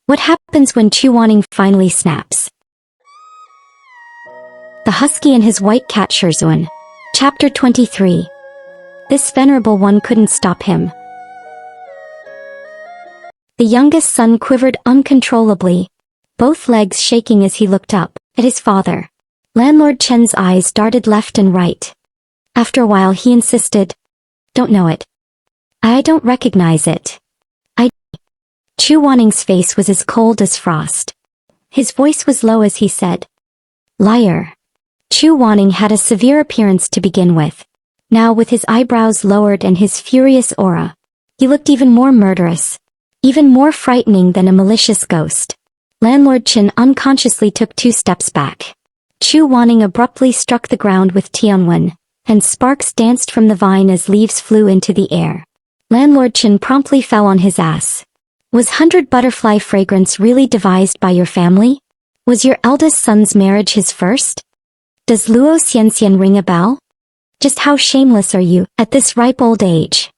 What happens when Chu Wanning finally snaps? The Husky and his white cat Shizun. Chapter 23. This venerable one couldn't stop him. The youngest son quivered uncontrollably, both legs shaking as he looked up at his father. Landlord Chen's eyes darted left and right. After a while he insisted, "Don't know it. I don't recognize it. Chu Wanning's face was as cold as frost. His voice was low as he said, "Liar." Chu Wanning had a severe appearance to begin with. Now with his eyebrows lowered and his furious aura, he looked even more murderous, even more frightening than a malicious ghost. Landlord Chen unconsciously took 2 steps back. Chu Wanning abruptly struck the ground with Tianwen, and sparks danced from the vine as leaves flew into the air. Landlord Chen promptly fell on his ass. Was 100 butterfly fragrance really devised by your family? Was your eldest son's marriage his first? Does Luo Xianxian ring a bell? Just how shameless are you, at this ripe old age?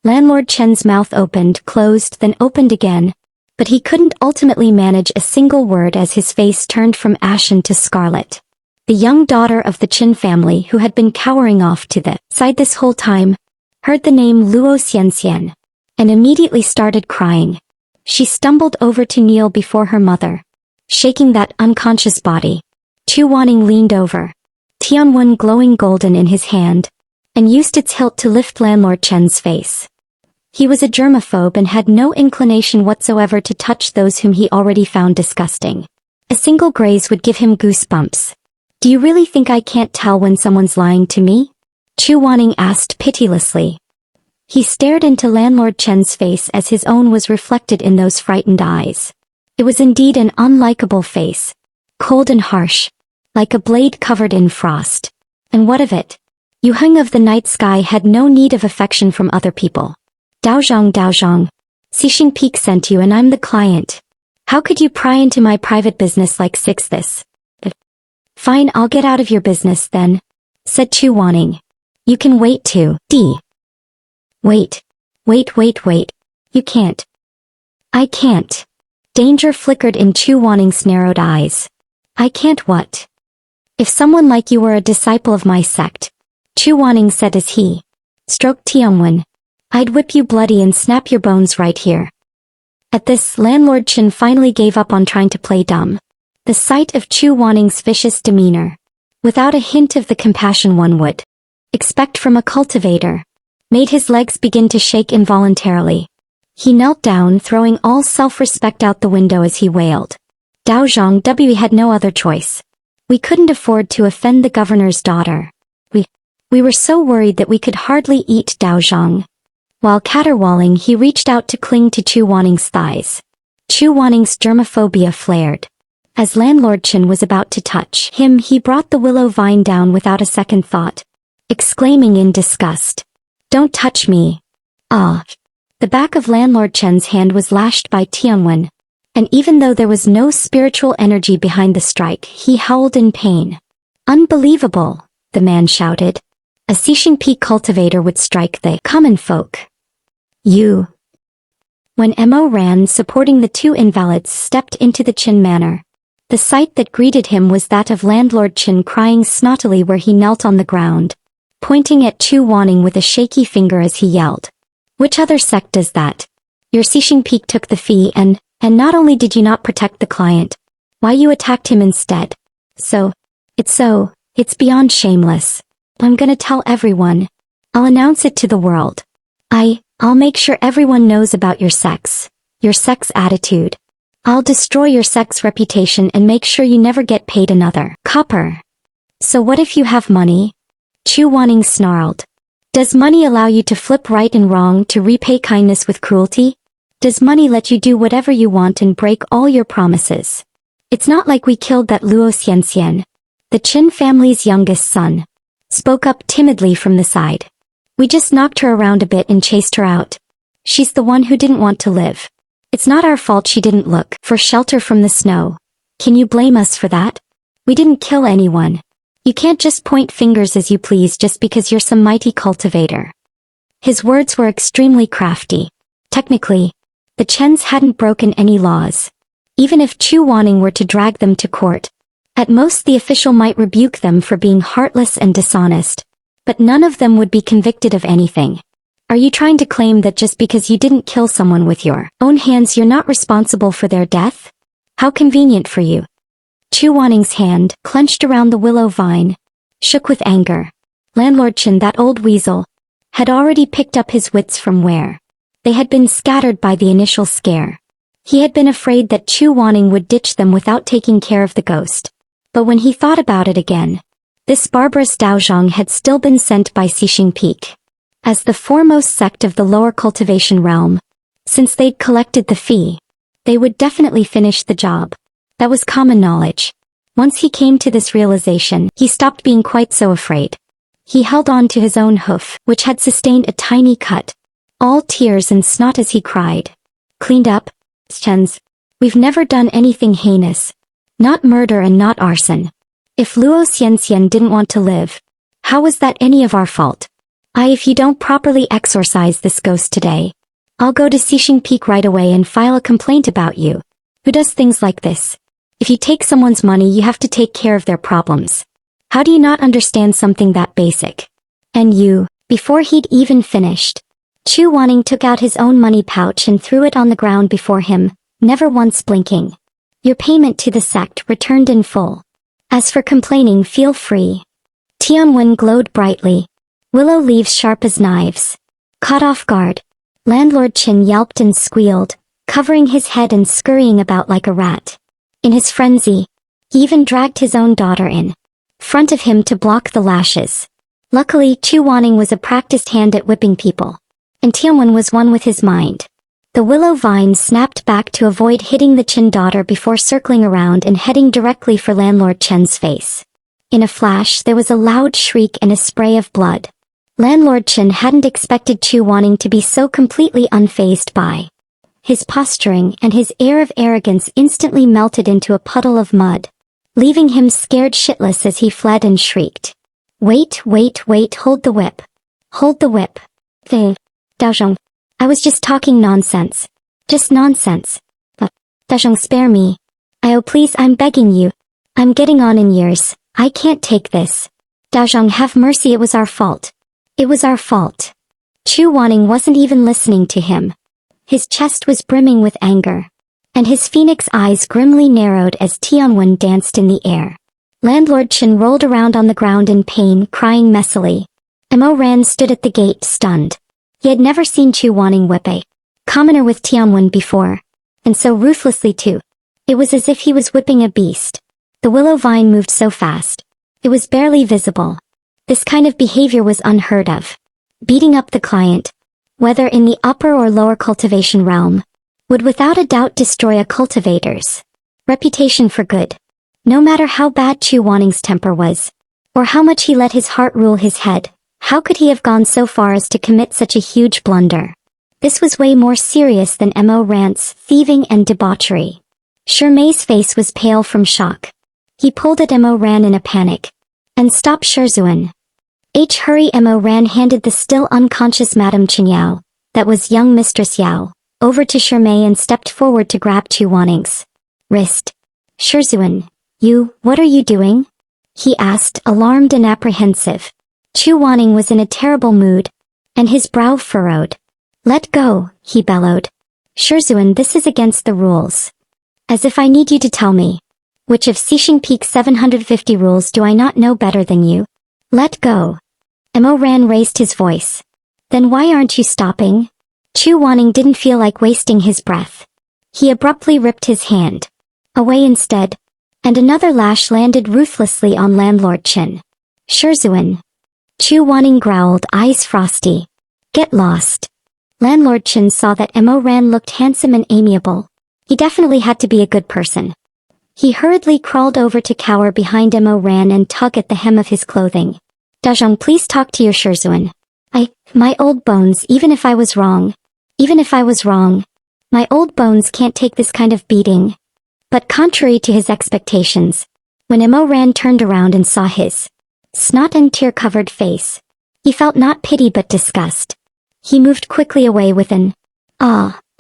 Landlord Chen's mouth opened, closed, then opened again, but he couldn't ultimately manage a single word as his face turned from ashen to scarlet. The young daughter of the Chen family who had been cowering off to the side this whole time, heard the name Luo Xianxian, and immediately started crying. She stumbled over to kneel before her mother, shaking that unconscious body. Chu Wanning leaned over, Tianwen glowing golden in his hand, and used its hilt to lift Landlord Chen's face. He was a germaphobe and had no inclination whatsoever to touch those whom he already found disgusting. A single graze would give him goosebumps. "Do you really think I can't tell when someone's lying to me?" Chu Wanning asked pitilessly. He stared into Landlord Chen's face as his own was reflected in those frightened eyes. It was indeed an unlikable face, cold and harsh, like a blade covered in frost. And what of it? Yu Heng of the night sky had no need of affection from other people. Daozhong, Xixing Peak sent you and I'm the client. How could you pry into my private business like this? Fine, I'll get out of your business then, said Chu Wanning. You can wait too, Wait. You can't. I can't. Danger flickered in Chu Wanning's narrowed eyes. I can't what? If someone like you were a disciple of my sect, Chu Wanning said as he stroked Tianwen, I'd whip you bloody and snap your bones right here. At this, Landlord Chen finally gave up on trying to play dumb. The sight of Chu Wanning's vicious demeanor, without a hint of the compassion one would expect from a cultivator, made his legs begin to shake involuntarily. He knelt down, throwing all self-respect out the window as he wailed. Daozhong, we had no other choice. We couldn't afford to offend the governor's daughter. We were so worried that we could hardly eat Daozhong. While caterwauling, he reached out to cling to Chu Wanning's thighs. Chu Wanning's germophobia flared. As Landlord Chen was about to touch him, he brought the willow vine down without a second thought, exclaiming in disgust, "Don't touch me." Ah! The back of Landlord Chen's hand was lashed by Tianwen, and even though there was no spiritual energy behind the strike, he howled in pain. Unbelievable, the man shouted. A Xixing Peak cultivator would strike the common folk. You. When Mo Ran supporting the 2 invalids stepped into the Chen manor, the sight that greeted him was that of Landlord Chen crying snottily where he knelt on the ground, pointing at Chu Wanning with a shaky finger as he yelled. Which other sect does that? Your Xixing Peak took the fee and not only did you not protect the client, why you attacked him instead. It's beyond shameless. I'm gonna tell everyone. I'll announce it to the world. I'll make sure everyone knows about your sex attitude. I'll destroy your sex reputation and make sure you never get paid another copper. So what if you have money? Chu Wanning snarled. Does money allow you to flip right and wrong to repay kindness with cruelty? Does money let you do whatever you want and break all your promises? It's not like we killed that Luo Xianxian, the Chen family's youngest son, spoke up timidly from the side. We just knocked her around a bit and chased her out. She's the one who didn't want to live. It's not our fault she didn't look for shelter from the snow. Can you blame us for that? We didn't kill anyone. You can't just point fingers as you please just because you're some mighty cultivator. His words were extremely crafty. Technically, The Chens hadn't broken any laws. Even if Chu Wanning were to drag them to court, at most the official might rebuke them for being heartless and dishonest. But none of them would be convicted of anything. Are you trying to claim that just because you didn't kill someone with your own hands you're not responsible for their death? How convenient for you. Chu Wanning's hand, clenched around the willow vine, shook with anger. Landlord Chen, that old weasel, had already picked up his wits from where they had been scattered by the initial scare. He had been afraid that Chu Wanning would ditch them without taking care of the ghost. But when he thought about it again, this barbarous Daozhong had still been sent by Xixing Peak as the foremost sect of the lower cultivation realm. Since they'd collected the fee, they would definitely finish the job. That was common knowledge. Once he came to this realization, he stopped being quite so afraid. He held on to his own hoof, which had sustained a tiny cut. All tears and snot as he cried. Cleaned up? Chens. We've never done anything heinous. Not murder and not arson. If Luo Xianxian didn't want to live, how was that any of our fault? If you don't properly exorcise this ghost today, I'll go to Xixing Peak right away and file a complaint about you. Who does things like this? If you take someone's money you have to take care of their problems. How do you not understand something that basic? And you, before he'd even finished, Chu Wanning took out his own money pouch and threw it on the ground before him, never once blinking. Your payment to the sect returned in full. As for complaining, feel free. Tianwen glowed brightly. Willow leaves sharp as knives. Caught off guard, Landlord Chen yelped and squealed, covering his head and scurrying about like a rat. In his frenzy, he even dragged his own daughter in front of him to block the lashes. Luckily, Chu Wanning was a practiced hand at whipping people, and Tianwen was one with his mind. The willow vine snapped back to avoid hitting the Chen daughter before circling around and heading directly for Landlord Chen's face. In a flash, there was a loud shriek and a spray of blood. Landlord Chen hadn't expected Chu Wanning to be so completely unfazed by his posturing, and his air of arrogance instantly melted into a puddle of mud, leaving him scared shitless as he fled and shrieked. Wait, hold the whip. Hold the whip. Daozhong. I was just talking nonsense. Just nonsense. Daozhong, spare me. Please, I'm begging you. I'm getting on in years. I can't take this. Daozhong, have mercy, it was our fault. It was our fault. Chu Wanning wasn't even listening to him. His chest was brimming with anger, and his phoenix eyes grimly narrowed as Tianwen danced in the air. Landlord Chen rolled around on the ground in pain, crying messily. Mo Ran stood at the gate, stunned. He had never seen Chu Wanning whip a commoner with Tianwen before, and so ruthlessly too. It was as if he was whipping a beast. The willow vine moved so fast, it was barely visible. This kind of behavior was unheard of. Beating up the client, whether in the upper or lower cultivation realm, would without a doubt destroy a cultivator's reputation for good. No matter how bad Chu Wanning's temper was, or how much he let his heart rule his head, how could he have gone so far as to commit such a huge blunder? This was way more serious than Mo Rant's thieving and debauchery. Shermei's face was pale from shock. He pulled at Mo Ran in a panic. And stopped Shizun. Hurry! Mo Ran handed the still unconscious Madame Qinyao, that was young Mistress Yao, over to Shermei and stepped forward to grab Chu Wanning's wrist. Shizun, what are you doing? He asked, alarmed and apprehensive. Chu Wanning was in a terrible mood, and his brow furrowed. Let go, he bellowed. Shizun, this is against the rules. As if I need you to tell me. Which of Xixing Peak's 750 rules do I not know better than you? Let go. Mo Ran raised his voice. Then why aren't you stopping? Chu Wanning didn't feel like wasting his breath. He abruptly ripped his hand away instead, and another lash landed ruthlessly on Landlord Chen. Shizun. Chu Wanning growled, eyes frosty. Get lost. Landlord Chen saw that Mo Ran looked handsome and amiable. He definitely had to be a good person. He hurriedly crawled over to cower behind Mo Ran and tug at the hem of his clothing. Daozhong, please talk to your Shizun. My old bones, even if I was wrong, my old bones can't take this kind of beating. But contrary to his expectations, when Mo Ran turned around and saw his snot and tear-covered face, he felt not pity but disgust. He moved quickly away with an,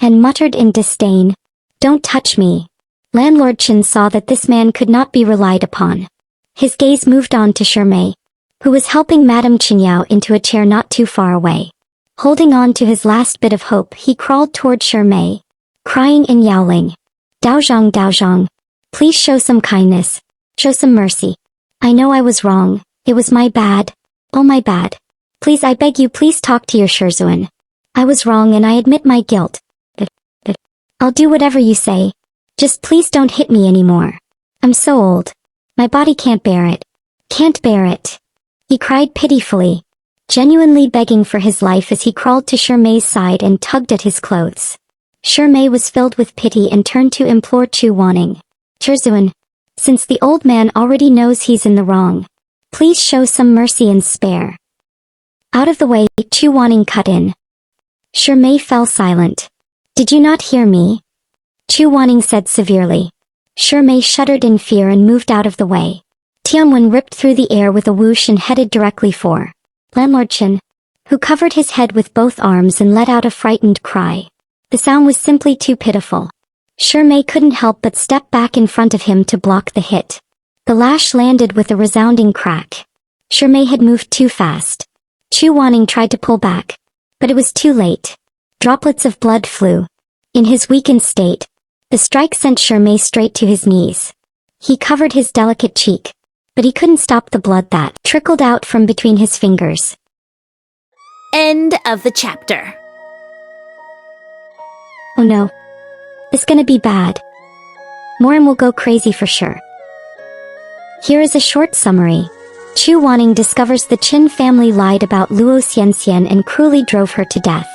and muttered in disdain, "Don't touch me." Landlord Chen saw that this man could not be relied upon. His gaze moved on to Shirmei, who was helping Madame Qinyao into a chair not too far away. Holding on to his last bit of hope, he crawled toward Shirmei, crying in Yaoling, "Daozhang, Daozhang, please show some kindness, show some mercy. I know I was wrong, it was my bad, oh my bad. Please, I beg you, please talk to your Shizun. I was wrong and I admit my guilt. But I'll do whatever you say. Just please don't hit me anymore. I'm so old. My body can't bear it. Can't bear it." He cried pitifully, genuinely begging for his life as he crawled to Shirmei's side and tugged at his clothes. Shirmei was filled with pity and turned to implore Chu Wanning, "Shizun, since the old man already knows he's in the wrong, please show some mercy and spare." Out of the way, Chu Wanning cut in. Shirmei fell silent. "Did you not hear me?" Chu Wanning said severely. Shirmei shuddered in fear and moved out of the way. Tianwen ripped through the air with a whoosh and headed directly for Landlord Chen, who covered his head with both arms and let out a frightened cry. The sound was simply too pitiful. Shirmei couldn't help but step back in front of him to block the hit. The lash landed with a resounding crack. Shirmei had moved too fast. Chu Wanning tried to pull back, but it was too late. Droplets of blood flew. In his weakened state, the strike sent Shirmei straight to his knees. He covered his delicate cheek, but he couldn't stop the blood that trickled out from between his fingers. End of the chapter. Oh no. It's gonna be bad. Morin will go crazy for sure. Here is a short summary. Chu Wanning discovers the Qin family lied about Luo Xianxian and cruelly drove her to death.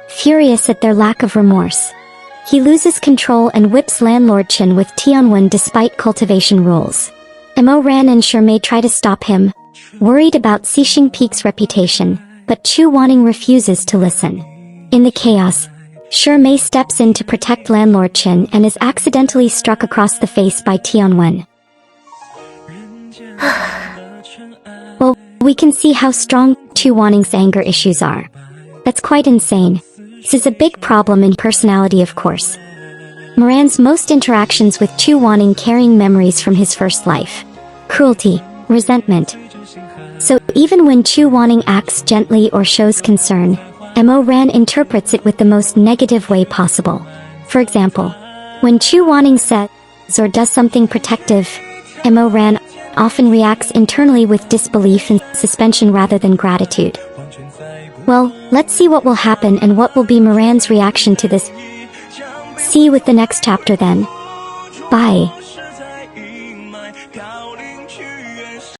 Furious at their lack of remorse, he loses control and whips Landlord Chen with Tianwen despite cultivation rules. Mo Ran and Shirmei try to stop him, worried about Xixing Peak's reputation, but Chu Wanning refuses to listen. In the chaos, Shirmei steps in to protect Landlord Chen and is accidentally struck across the face by Tianwen. Well, we can see how strong Chu Wanning's anger issues are. That's quite insane. This is a big problem in personality, of course. Moran's most interactions with Chu Wanning carrying memories from his first life. Cruelty, resentment. So even when Chu Wanning acts gently or shows concern, Mo Ran interprets it with the most negative way possible. For example, when Chu Wanning says or does something protective, Mo Ran often reacts internally with disbelief and suspension rather than gratitude. Well, let's see what will happen and what will be Moran's reaction to this. See you with the next chapter then. Bye.